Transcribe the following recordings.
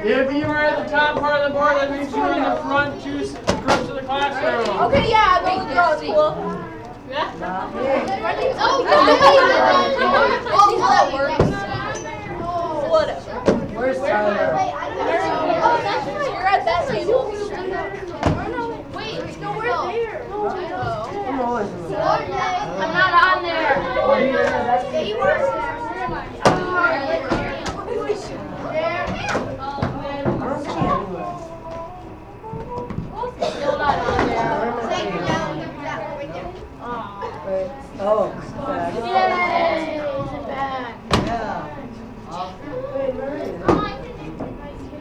If you are at the top part of the board, that means you are in the front two groups of the classroom. Okay, yeah, those girls cool. Yeah. Oh, that works. Whatever. Where's Tyler? Oh, that's right. You're at that table. Wait, no, we're there. I'm not on there. You were. Still not on there. Oh, Yay! Is it back? yeah.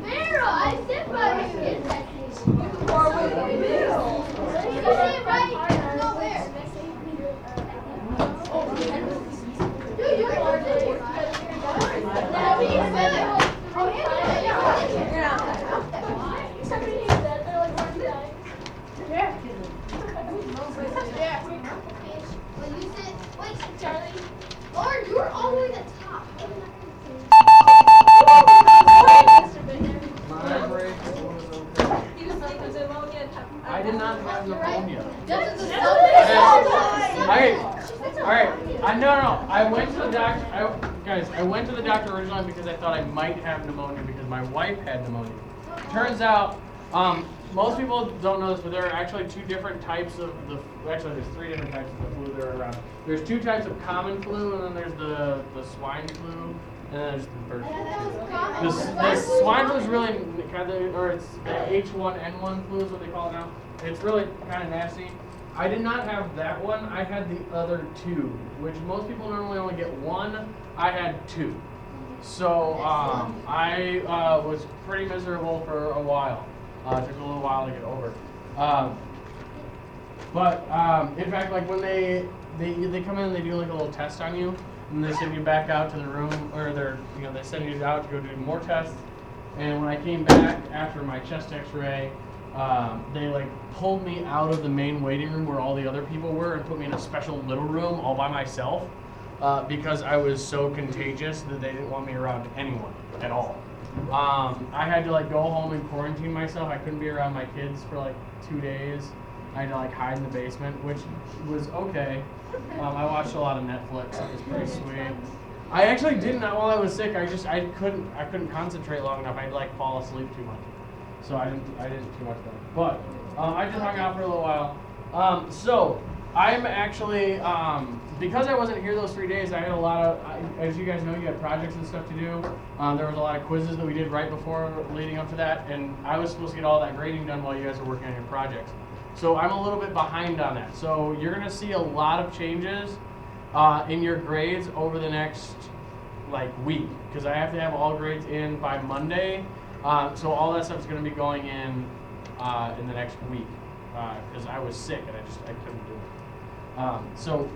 Vera, I said by the skin section. Charlie. Lauren, you were all the way at the top. My break was okay. I did not have pneumonia. Alright. No. I went to the doctor. Guys, I went to the doctor originally because I thought I might have pneumonia because my wife had pneumonia. Turns out, most people don't know this, but there are actually two different types of the. Actually, there's three different types of the flu that are around. There's two types of common flu, and then there's the swine flu, and then there's the bird flu. The swine flu is really kind of, or it's the H1N1 flu is what they call it now. It's really kind of nasty. I did not have that one. I had the other two, which most people normally only get one. I had two. So I was pretty miserable for a while. It took a little while to get over. But in fact, like when they come in and they do like a little test on you, and they send you back out to the room, or they send you out to go do more tests. And when I came back after my chest X-ray, they like pulled me out of the main waiting room where all the other people were and put me in a special little room all by myself because I was so contagious that they didn't want me around anyone at all. I had to like go home and quarantine myself. I couldn't be around my kids for like 2 days. I had to like hide in the basement, which was okay. I watched a lot of Netflix. It was pretty sweet. I actually didn't while I was sick. I couldn't concentrate long enough. I'd like fall asleep too much. So I didn't too much better. But I just hung out for a little while. So I'm actually because I wasn't here those 3 days. I had a lot of, as you guys know, you had projects and stuff to do. There was a lot of quizzes that we did right before, leading up to that, and I was supposed to get all that grading done while you guys were working on your projects. So I'm a little bit behind on that. So you're gonna see a lot of changes in your grades over the next week, because I have to have all grades in by Monday. So all that stuff is going to be going in the next week because I was sick and I couldn't do it. So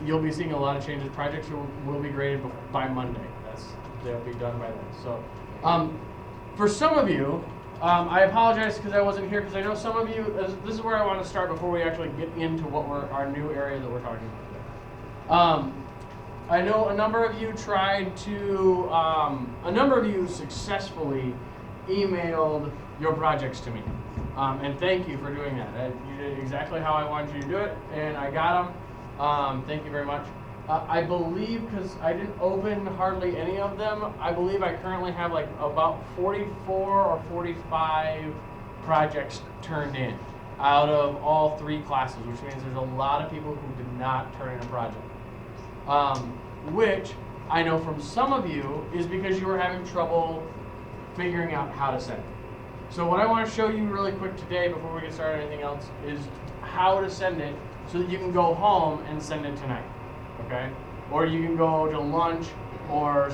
you'll be seeing a lot of changes. Projects will be graded by Monday. They'll be done by then. So for some of you, I apologize because I wasn't here because I know some of you. This is where I want to start before we actually get into what our new area that we're talking about today. I know a number of you successfully emailed your projects to me. And thank you for doing that. You did exactly how I wanted you to do it, and I got them. Thank you very much. I believe, because I didn't open hardly any of them, I believe I currently have about 44 or 45 projects turned in out of all 3 classes, which means there's a lot of people who did not turn in a project. Which I know from some of you is because you were having trouble figuring out how to send it. So what I want to show you really quick today before we get started on anything else is how to send it so that you can go home and send it tonight, okay? Or you can go to lunch or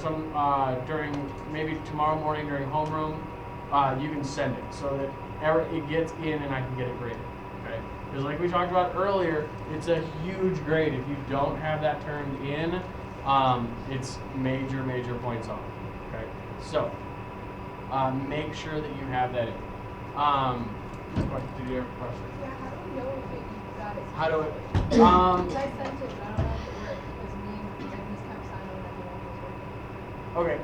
during maybe tomorrow morning during homeroom, you can send it so that it gets in and I can get it graded, okay? Because like we talked about earlier, it's a huge grade. If you don't have that turned in, it's major points off. Okay, so make sure that you have that in. Do you have a question? Yeah, how do we know if you got it? How do it? I sent it, but I don't know if it worked because me and Miss kept signing that it was working. Okay,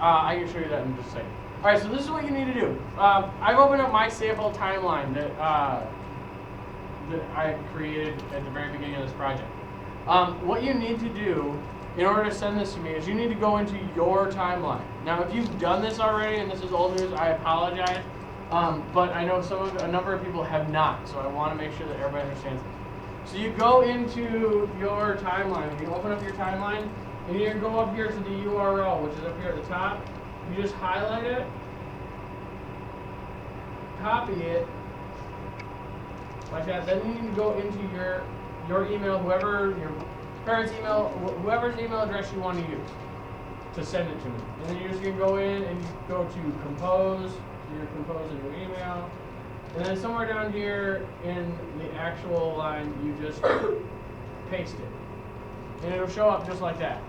I can show you that in just a second. All right, so this is what you need to do. I've opened up my sample timeline that I created at the very beginning of this project. What you need to do in order to send this to me is you need to go into your timeline. Now, if you've done this already and this is old news, I apologize. But I know a number of people have not, so I want to make sure that everybody understands this. So you go into your timeline, you open up your timeline, and you go up here to the URL, which is up here at the top. You just highlight it, copy it, like that. Then you need to go into your email, whoever, your parents' email, whoever's email address you want to use to send it to me. And then you're just going to go in and you go to compose, you're composing your email. And then somewhere down here in the actual line, you just paste it. And it'll show up just like that.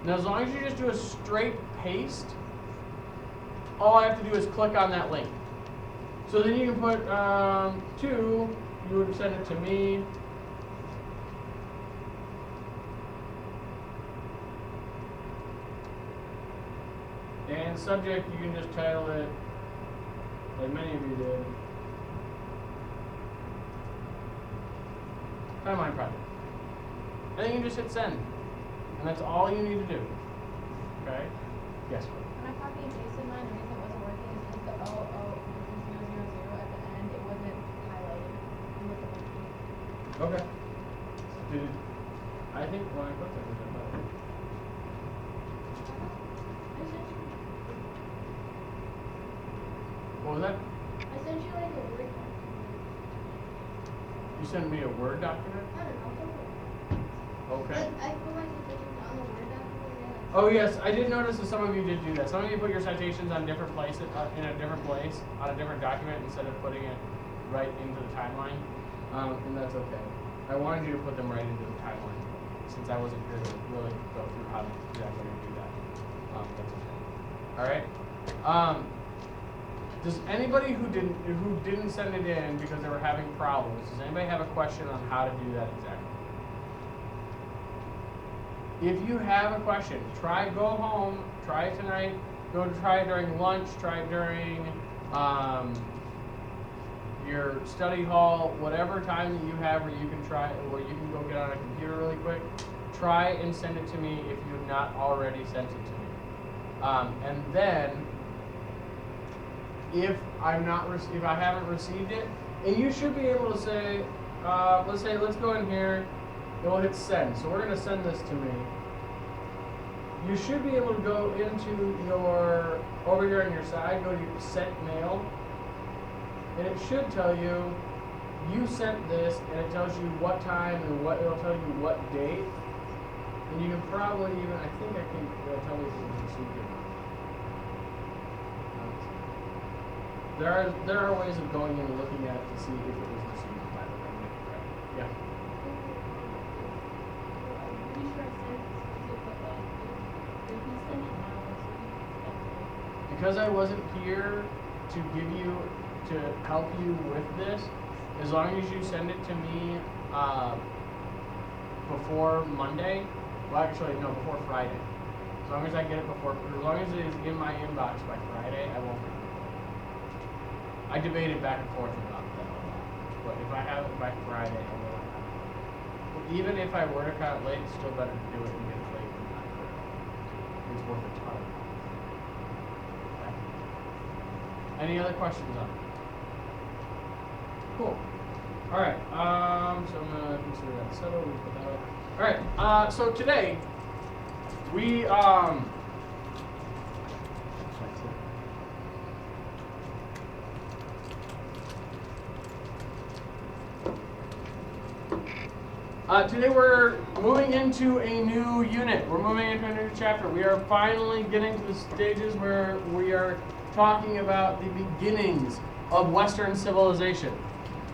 Now, as long as you just do a straight paste, all I have to do is click on that link. So then you can put you would send it to me. And subject, you can just title it, like many of you did, Timeline Project. And then you just hit send. And that's all you need to do. Okay? Yes. When I copied and pasted mine, the reason it wasn't working is because the 000 at the end, it wasn't highlighted. It wasn't working. Okay. I think when I clicked it, it was better. What was that? I sent you like a Word document. You sent me a Word document? I don't know. Okay. I put my citations on the Word document. Oh yes, I did notice that some of you did do that. Some of you put your citations on different places, in a different place, on a different document instead of putting it right into the timeline, and that's okay. I wanted you to put them right into the timeline since I wasn't here to really go through how to exactly do that. That's okay. All right. Does anybody who didn't send it in because they were having problems? Does anybody have a question on how to do that exactly? If you have a question, go home, try it tonight, try it during lunch, try it during your study hall, whatever time that you have where you can go get on a computer really quick, try and send it to me if you have not already sent it to me. And then, if I haven't received it, and you should be able to say, let's go in here, and we'll hit send. So we're going to send this to me. You should be able to go into over here on your side, go to your sent mail, and it should tell you sent this, and it tells you what time and it'll tell you what date. And you can probably even, it'll tell me if it was received or not. There are ways of going in and looking at it to see if it was received by the way. Yeah. I'm pretty sure I sent it, but like, if he sent it now, it's Because I wasn't here to help you with this, as long as you send it to me before Monday, before Friday. As long as I get it as long as it is in my inbox by Friday, I won't forget. I debated back and forth about that a lot, but if I have it by Friday, I will have it. Even if I were to cut it late, it's still better to do it and get it late than not do it. It's worth a ton of time. Okay. Any other questions on it? Cool. All right. So I'm gonna consider that settled. We put that up. All right. So today we today we're moving into a new unit. We're moving into a new chapter. We are finally getting to the stages where we are talking about the beginnings of Western civilization.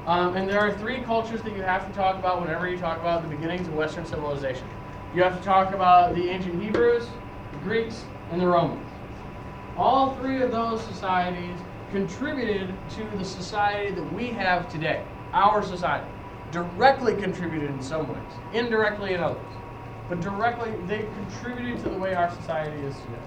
And there are three cultures that you have to talk about whenever you talk about the beginnings of Western civilization. You have to talk about the ancient Hebrews, the Greeks, and the Romans. All three of those societies contributed to the society that we have today, our society. Directly contributed in some ways, indirectly in others. But directly, they contributed to the way our society is today.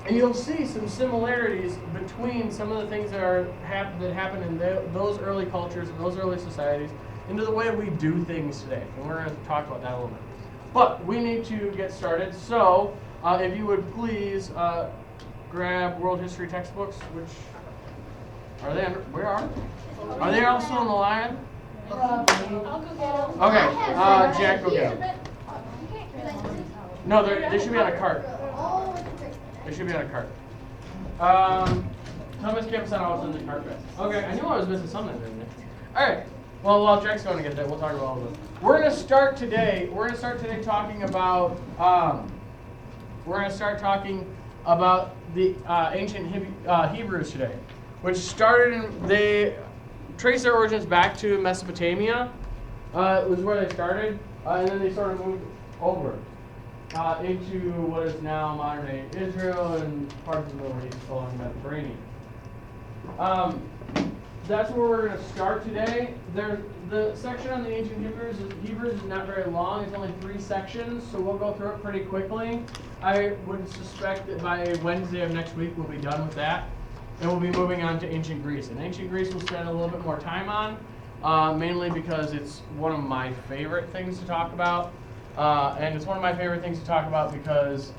And you'll see some similarities between some of the things that happen in those early cultures and those early societies into the way we do things today. And we're going to talk about that a little bit. But we need to get started. So if you would please grab world history textbooks, which are they? Where are they? Are they also on the line? I'll go get them. Okay, Jack, go get them. No, they should be on a cart. They should be on a cart. Thomas Kim said I was in the cart bed. Okay, I knew I was missing something, didn't I? All right. Well, while Jack's going to get that, we'll talk about all of them. We're going to start today talking about. We're going to start talking about the ancient Hebrews today, which they trace their origins back to Mesopotamia. It was where they started, and then they sort of moved over into what is now modern-day Israel and parts of the Middle East along the Mediterranean. That's where we're going to start today. The section on the ancient Hebrews is not very long. It's only 3 sections, so we'll go through it pretty quickly. I would suspect that by Wednesday of next week we'll be done with that. And we'll be moving on to ancient Greece. And ancient Greece we'll spend a little bit more time on, mainly because it's one of my favorite things to talk about. And it's one of my favorite things to talk about because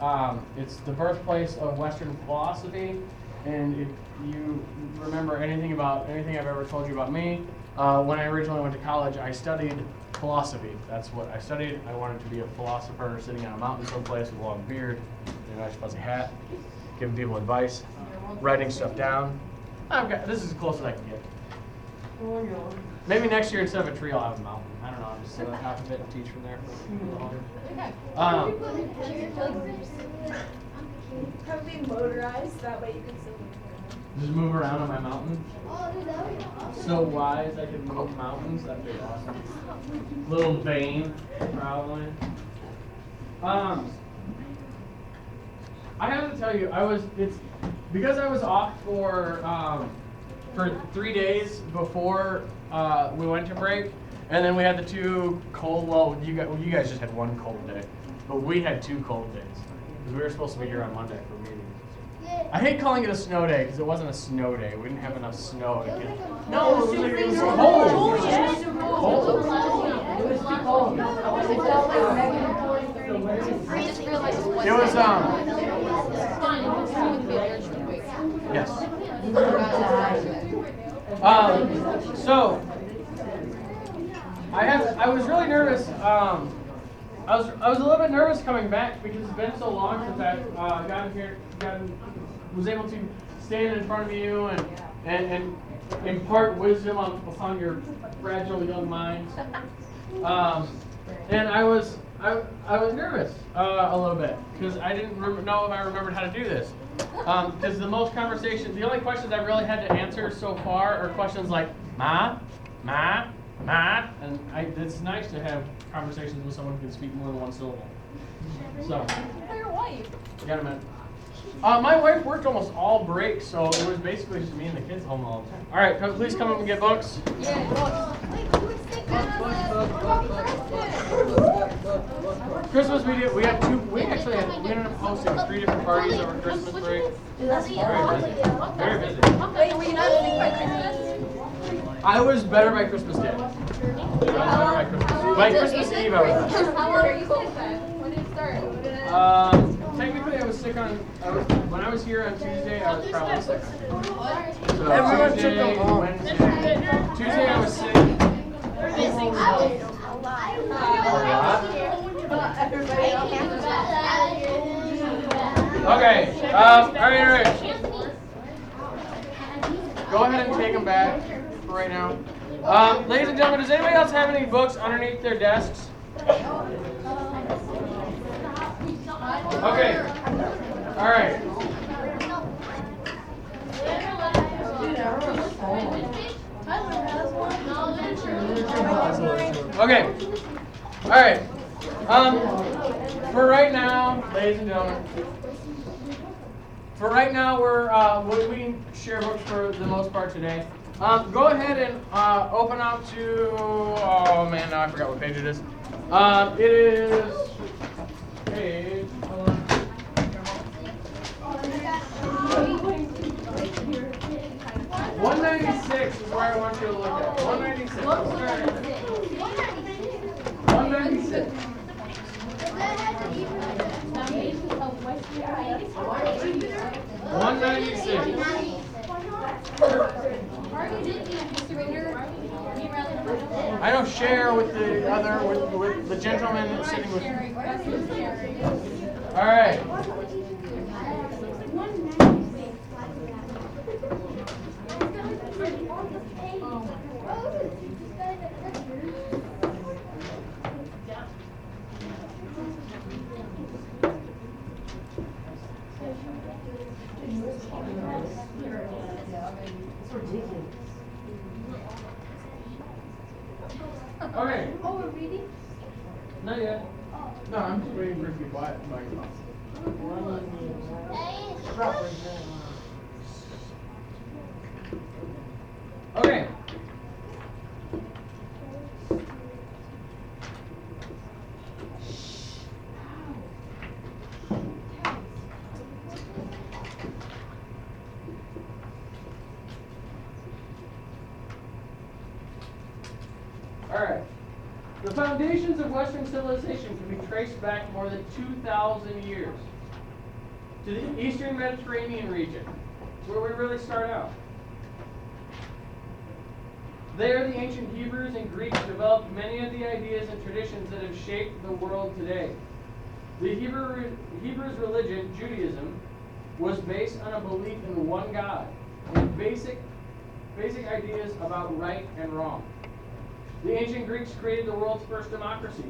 it's the birthplace of Western philosophy. And if you remember anything I've ever told you about me, when I originally went to college, I studied philosophy. That's what I studied. I wanted to be a philosopher sitting on a mountain someplace with a long beard, and a nice fuzzy hat, giving people advice, writing stuff down. This is as close as I can get. Maybe next year instead of a tree, I'll have a mountain. I don't know. I'll just sit on top of it and teach from there. Probably motorized, that way you can still Just move around on my mountain. So wise I can move mountains. That'd be awesome. Little vein, probably. I have to tell you, because I was off for 3 days before we went to break, and then we had the 2 cold. Well, you guys just had 1 cold day, but we had 2 cold days because we were supposed to be here on Monday for meetings. I hate calling it a snow day because it wasn't a snow day. We didn't have enough snow to get. No, it was cold. It was too cold. It felt like negative 43. I just realized it was. It was yes. So I was really nervous. I was a little bit nervous coming back because it's been so long since I got here, was able to stand in front of you and impart wisdom upon your fragile young minds. And I was nervous a little bit because I didn't know if I remembered how to do this. Because the only questions I really had to answer so far are questions like ma, and it's nice to have conversations with someone who can speak more than 1 syllable. So, For your wife. got a minute. My wife worked almost all breaks, so it was basically just me and the kids home all the time. All right, please come up and get books. Christmas we had 2. We ended up hosting 3 different parties over Christmas break. Very busy. Wait, were you not sick by Christmas? I was better by Christmas Day. By Christmas Eve, I was better. How long are you sick then? When did it start? Technically, I was sick when I was here on Tuesday, I was probably sick. So Everyone took Tuesday, them home. Wednesday. Tuesday, I was sick. Okay. All right. Go ahead and take them back for right now. Ladies and gentlemen, does anybody else have any books underneath their desks? Okay. All right. Okay. All right. For right now, ladies and gentlemen, we can share books for the most part today. Go ahead and open up to. Oh man, now I forgot what page it is. It is page. Hold on. 196. I don't share with the other, with the gentleman sitting with me. All right. Okay. Oh, we're reading? Not yet. No, I'm just waiting for it to be quiet. Okay. All right. The foundations of Western civilization can be traced back more than 2,000 years to the Eastern Mediterranean region, where we really start out. There, the ancient Hebrews and Greeks developed many of the ideas and traditions that have shaped the world today. The Hebrews' religion, Judaism, was based on a belief in one God and basic ideas about right and wrong. The ancient Greeks created the world's first democracy.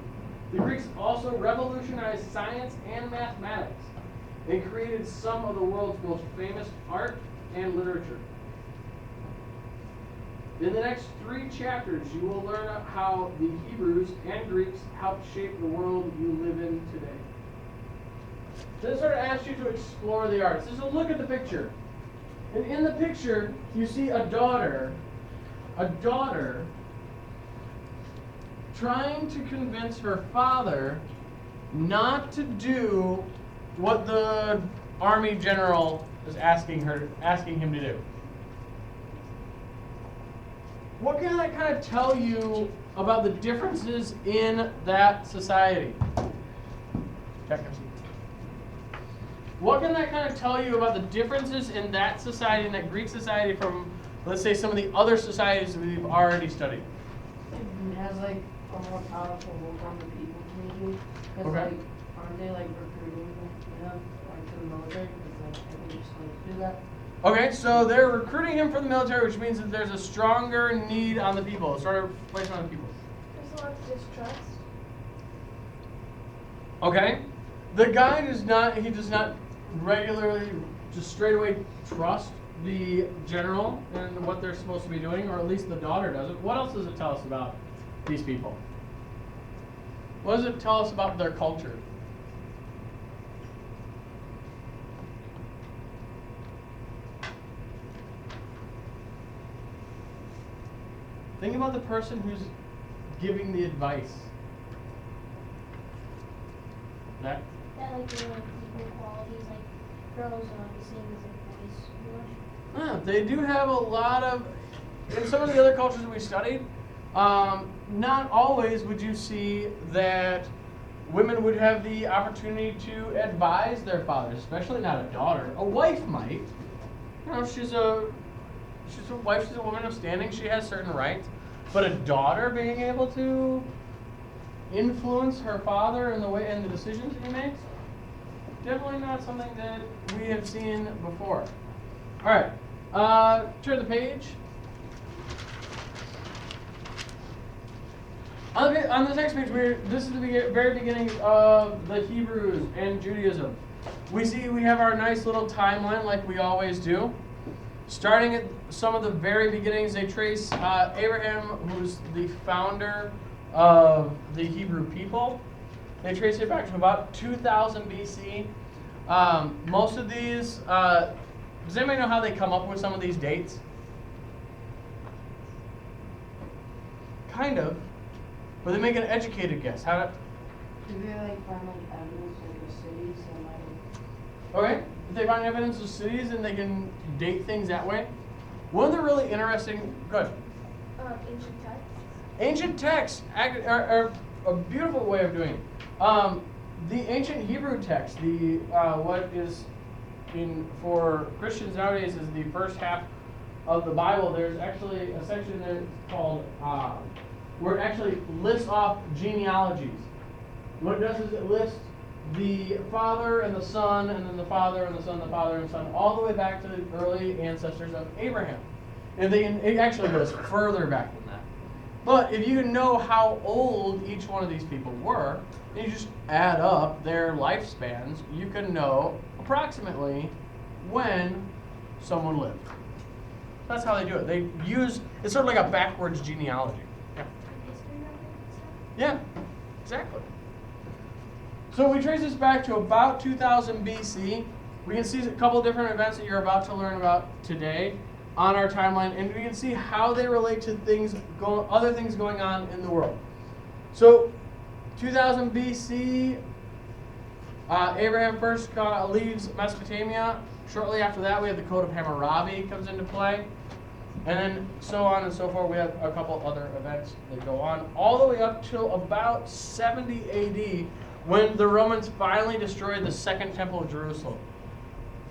The Greeks also revolutionized science and mathematics and created some of the world's most famous art and literature. In the next 3 chapters, you will learn how the Hebrews and Greeks helped shape the world you live in today. So this sort of asks you to explore the arts. Just look at the picture. And in the picture, you see a daughter trying to convince her father not to do what the army general is asking him to do. What can that kind of tell you about the differences in that society? What can that kind of tell you about the differences in that society, in that Greek society, from, let's say, some of the other societies that we've already studied? It has like a more powerful hold on the people, maybe. Because Okay. like, aren't they like recruiting them, like to the military? Because like, I think just like do that. Okay, so they're recruiting him for the military, which means that there's a stronger need on the people, a stronger placement on the people. There's a lot of distrust. Okay, the guy does not regularly, just straight away trust the general and what they're supposed to be doing, or at least the daughter doesn't. What else does it tell us about these people? What does it tell us about their culture? Think about the person who's giving the advice. That? That like the equal qualities, like girls are the same as like boys. They do have a lot of, in some of the other cultures that we studied, not always would you see that women would have the opportunity to advise their fathers, especially not a daughter. A wife might. You know, she's a wife, she's a woman of standing, she has certain rights. But a daughter being able to influence her father in the way and the decisions he makes, definitely not something that we have seen before. All right, turn the page. On this next page, this is the very beginning of the Hebrews and Judaism. We have our nice little timeline like we always do. Starting at some of the very beginnings, they trace Abraham, who's the founder of the Hebrew people. They trace it back to about 2000 BC. Most of these, does anybody know how they come up with some of these dates? Kind of, but they make an educated guess. How? Do they like find like evidence of the cities and like? Okay, if they find evidence of cities and they can date things that way. One of the really interesting, good. Ancient texts. Ancient texts are a beautiful way of doing it. The ancient Hebrew text, what is for Christians nowadays is the first half of the Bible. There's actually a section there called where it actually lists off genealogies. What it does is it lists the Father and the Son, and then the Father and the Son, the Father and the Son, all the way back to the early ancestors of Abraham. And it actually goes further back than that. But if you know how old each one of these people were, and you just add up their lifespans, you can know approximately when someone lived. That's how they do it. It's sort of like a backwards genealogy. Yeah. Yeah, exactly. So we trace this back to about 2000 BC. We can see a couple of different events that you're about to learn about today on our timeline, and we can see how they relate to other things going on in the world. So 2000 BC, Abraham first leaves Mesopotamia. Shortly after that, we have the Code of Hammurabi comes into play. And then so on and so forth. We have a couple other events that go on, all the way up till about 70 AD, when the Romans finally destroyed the Second Temple of Jerusalem.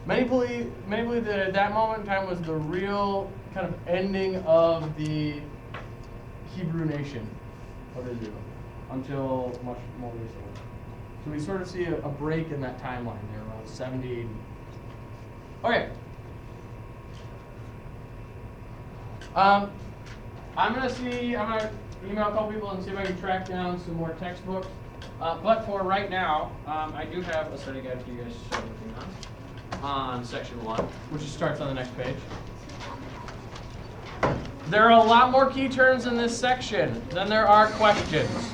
Many believe that at that moment in time was the real kind of ending of the Hebrew nation of Israel until much more recently. So we sort of see a break in that timeline there around 70 AD. Okay. I'm gonna email a couple people and see if I can track down some more textbooks. But for right now, I do have a study guide for you guys to start working on section 1, which starts on the next page. There are a lot more key terms in this section than there are questions.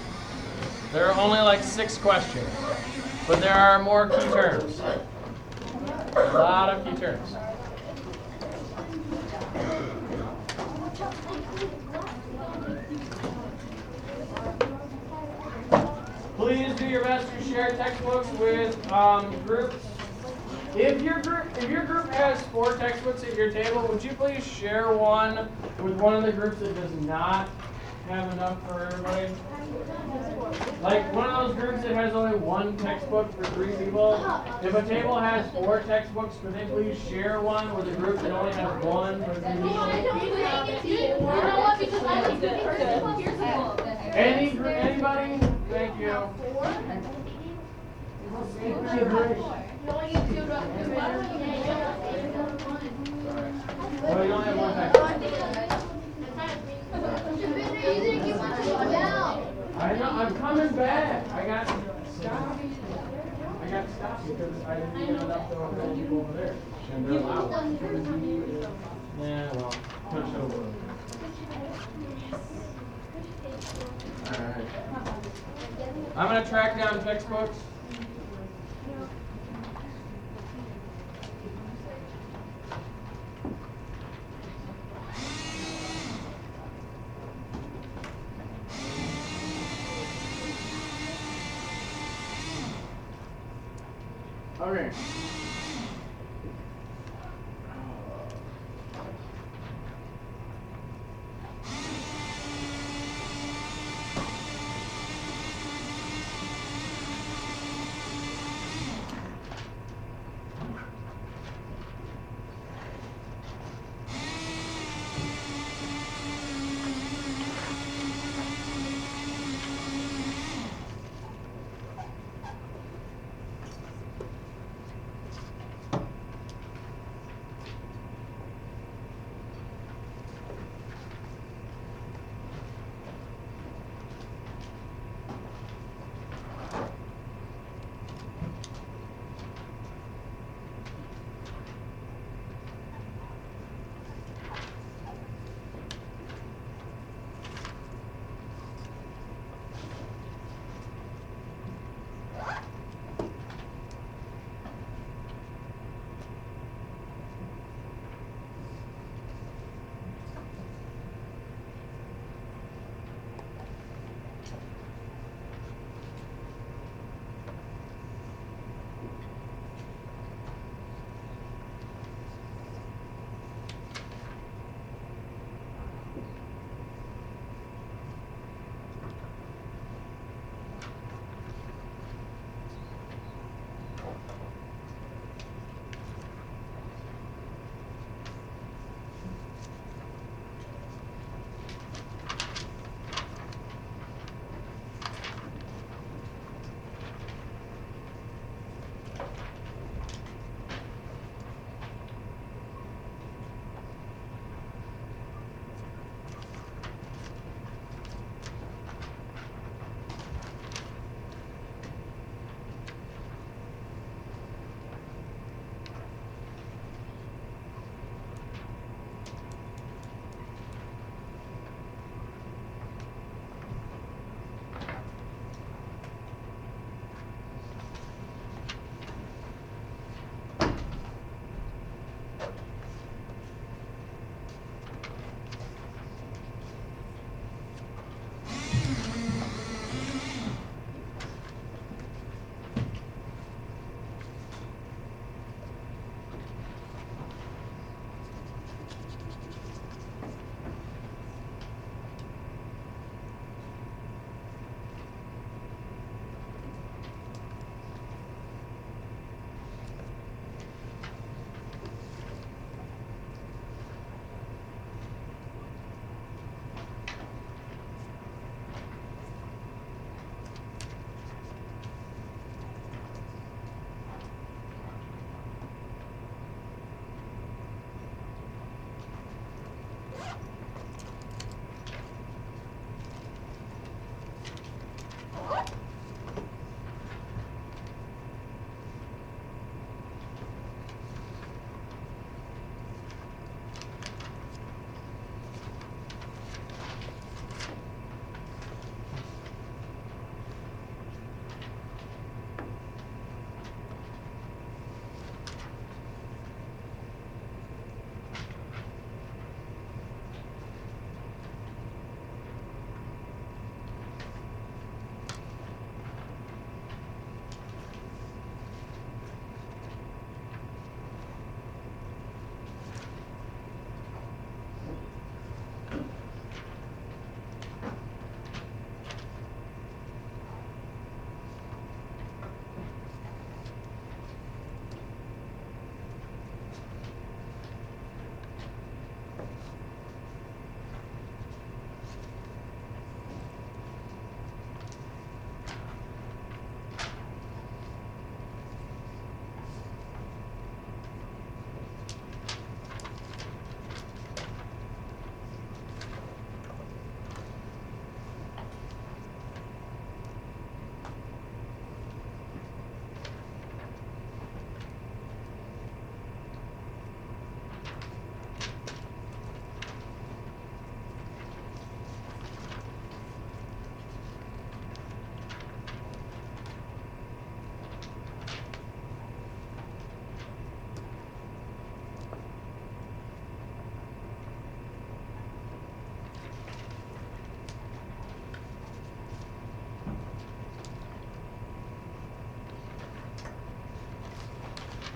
There are only like 6 questions, but there are more key terms. A lot of key terms. Please do your best to share textbooks with groups. If your group has 4 textbooks at your table, would you please share one with one of the groups that does not have enough for everybody? Like one of those groups that has only 1 textbook for 3 people. If a table has 4 textbooks, could they please share one with a group that only has 1 for 3 people? Anybody? Thank you. Well, you only have 1 textbook. I know, I'm coming back. I got stopped because I didn't get enough to over there. And they're loud. Yeah, well, push over. Alright. I'm going to track down textbooks. Okay.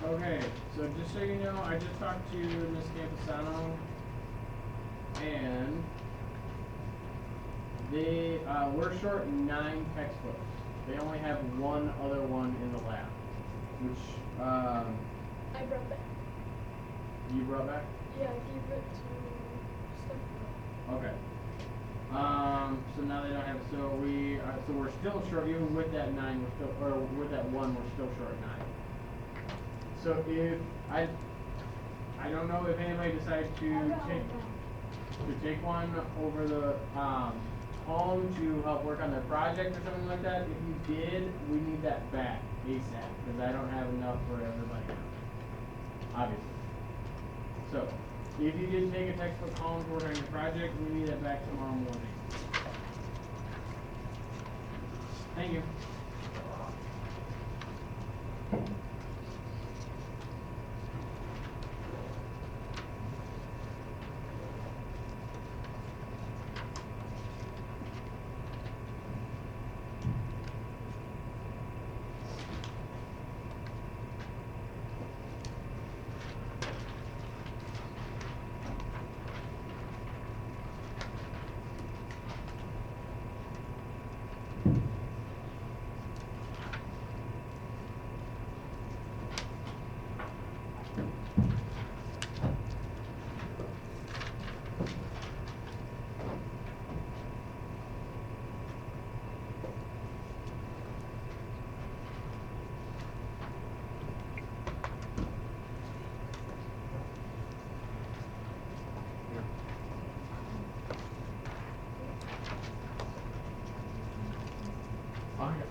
Okay, so just so you know, I just talked to Ms. Camposano, and we're short 9 textbooks. They only have one other one in the lab, which, I brought back. you brought back? Yeah, I gave it to Steph. Okay. So now they don't have, so we're still short, even with that 9, we're still, or with that 1, we're still short 9. So if, I don't know if anybody decides to take one over the, home to help work on their project or something like that. If you did, we need that back ASAP, because I don't have enough for everybody now, obviously. So, if you did take a textbook home to work on your project, we need that back tomorrow morning. Thank you.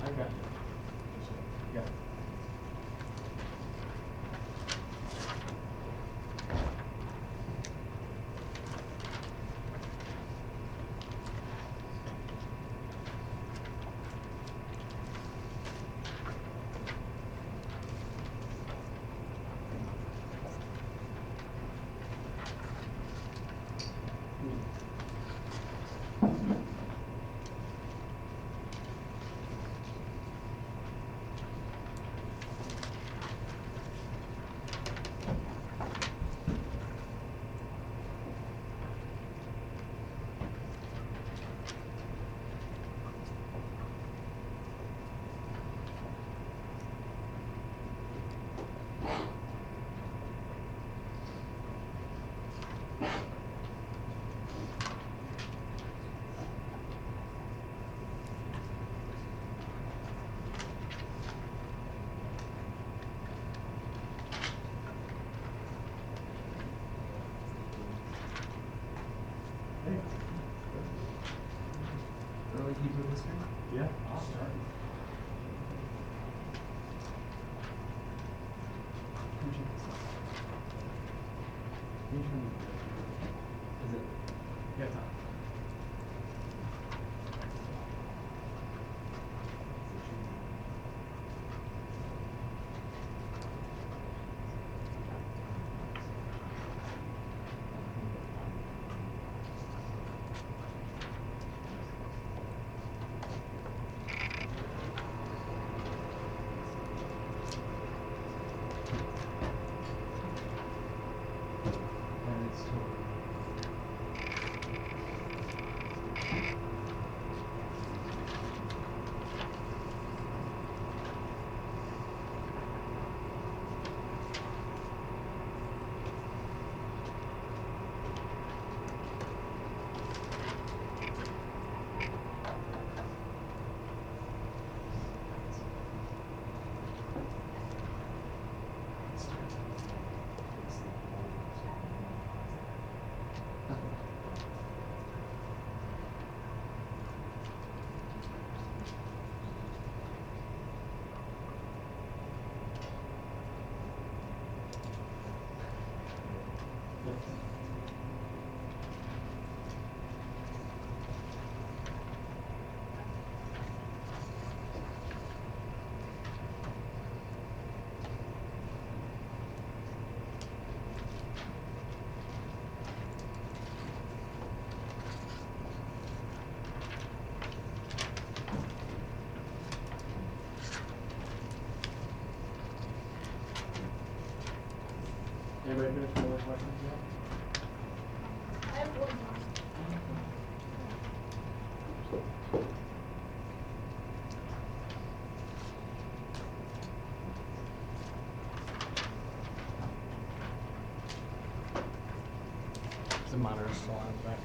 I got you. Yeah. Hey. Early keep with history? Yeah. I'll start. Is it? Yeah, it's on. And it's questions yet? I have one more. The monitor's still on, right?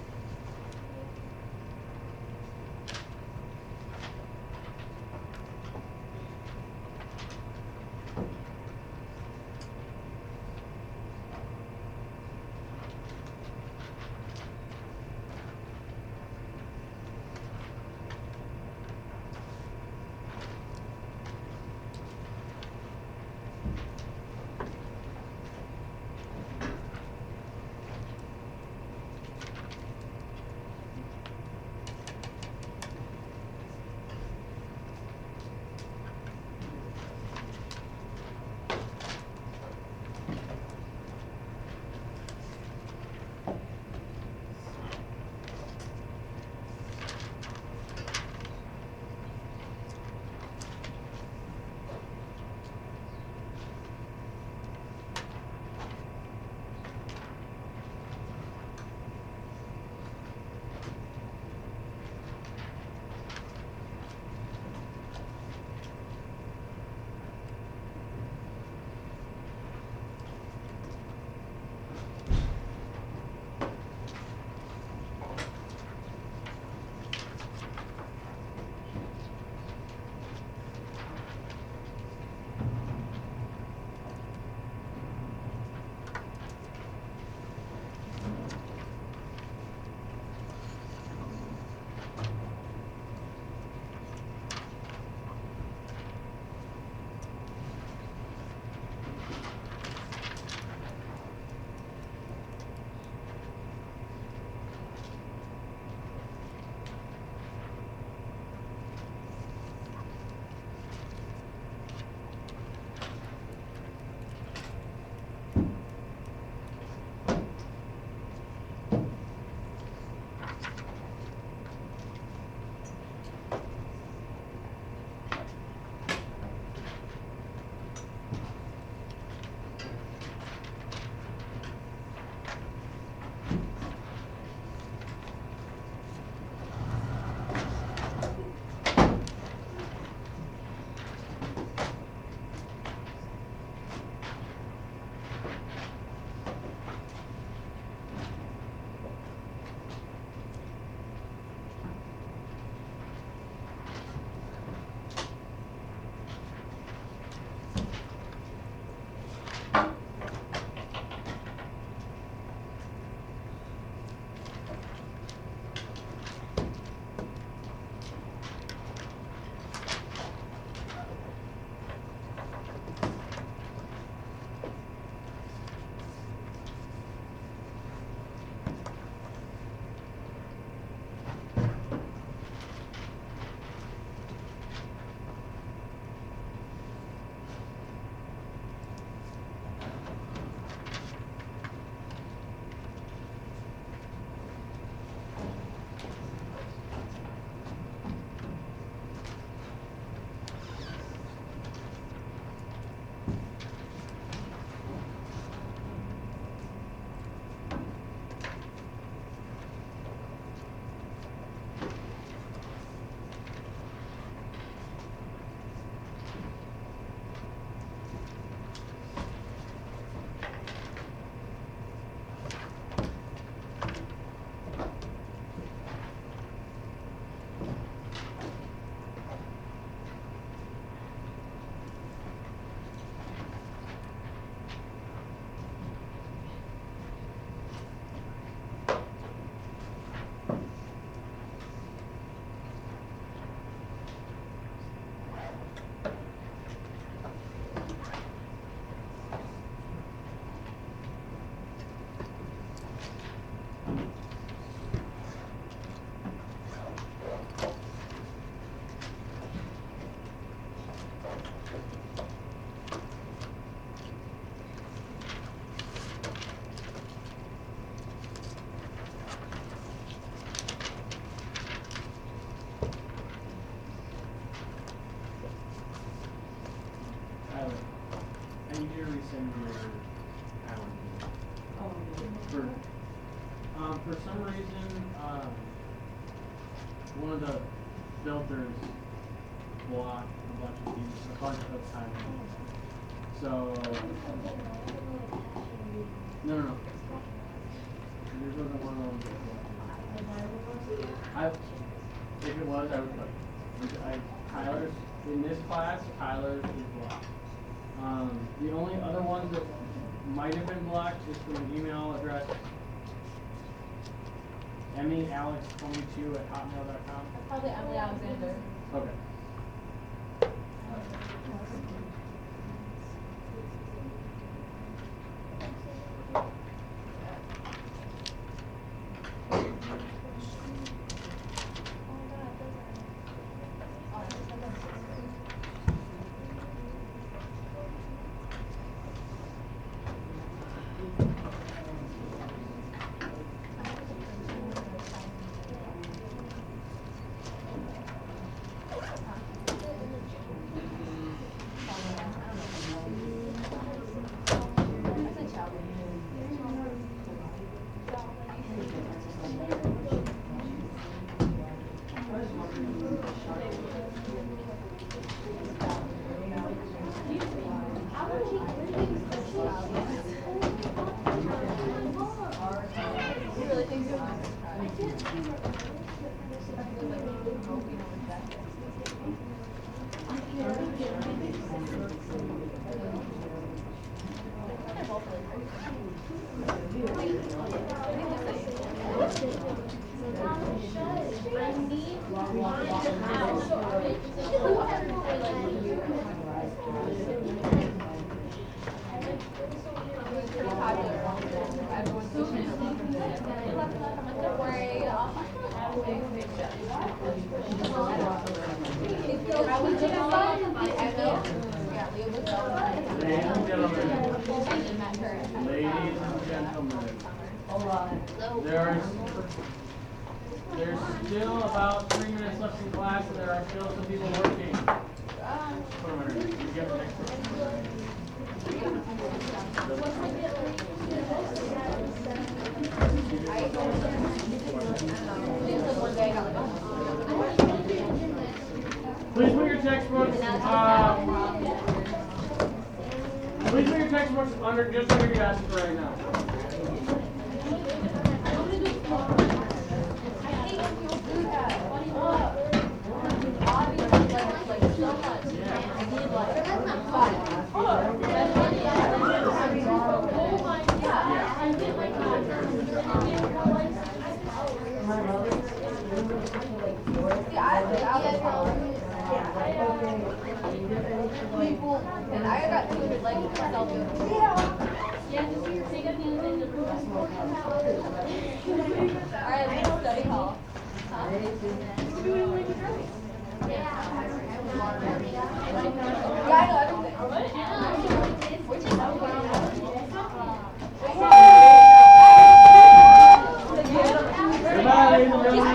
for some reason, one of the filters blocked a bunch of time. So, no. Yours wasn't one of those that blocked. If it was, I would put. Tyler's in this class. Tyler's is blocked. The only other ones that might have been blocked is from an email address emmyalex22@hotmail.com. That's probably Emily Alexander. Okay. Ladies and gentlemen, there's still about 3 minutes left in class, and there are still some people working. Put them underneath. You get the next one. Please put your textbooks. Please put your textbooks just under your desk right now. And I got 200 likes myself. Alright, let's study hall. Yeah, I know everything. Goodbye, ladies and gentlemen.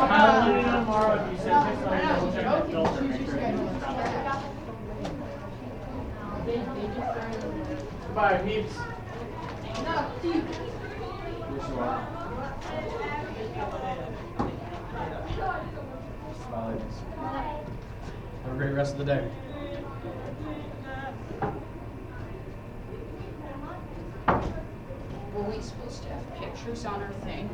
I'll let you know tomorrow if you send this, I'll check that filter. Make sure it's not there. Goodbye, peeps. Yes, you are. Bye, ladies. Have a great rest of the day. Were we supposed to have pictures on our thing?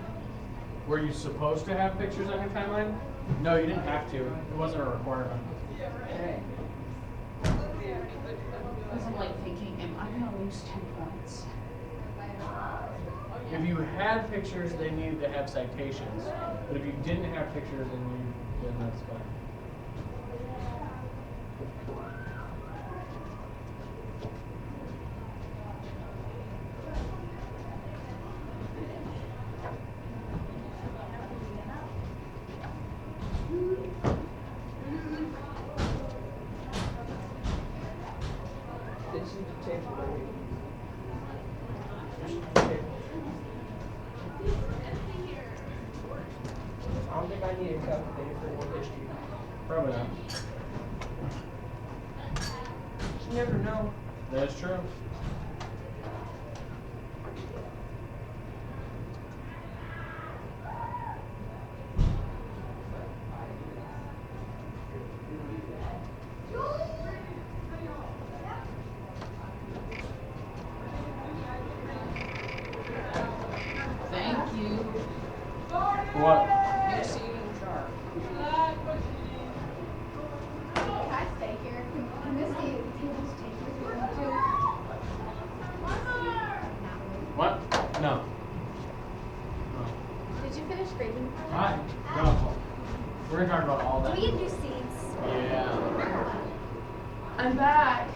Were you supposed to have pictures on your timeline? No, you didn't have to. It wasn't a requirement. Okay. Because I'm like thinking, am I gonna lose 10 points? If you had pictures, they needed to have citations. But if you didn't have pictures, then that's fine. I don't think I need a calculator for world history. Probably not. You never know. That's true. Thank you. What? You're seating sharp. Can I stay here? Can this be the tables take you if you want to? What? No. Did you finish grading? Alright, go. We're gonna talk about all that. Do we get new seats? Yeah. I'm back.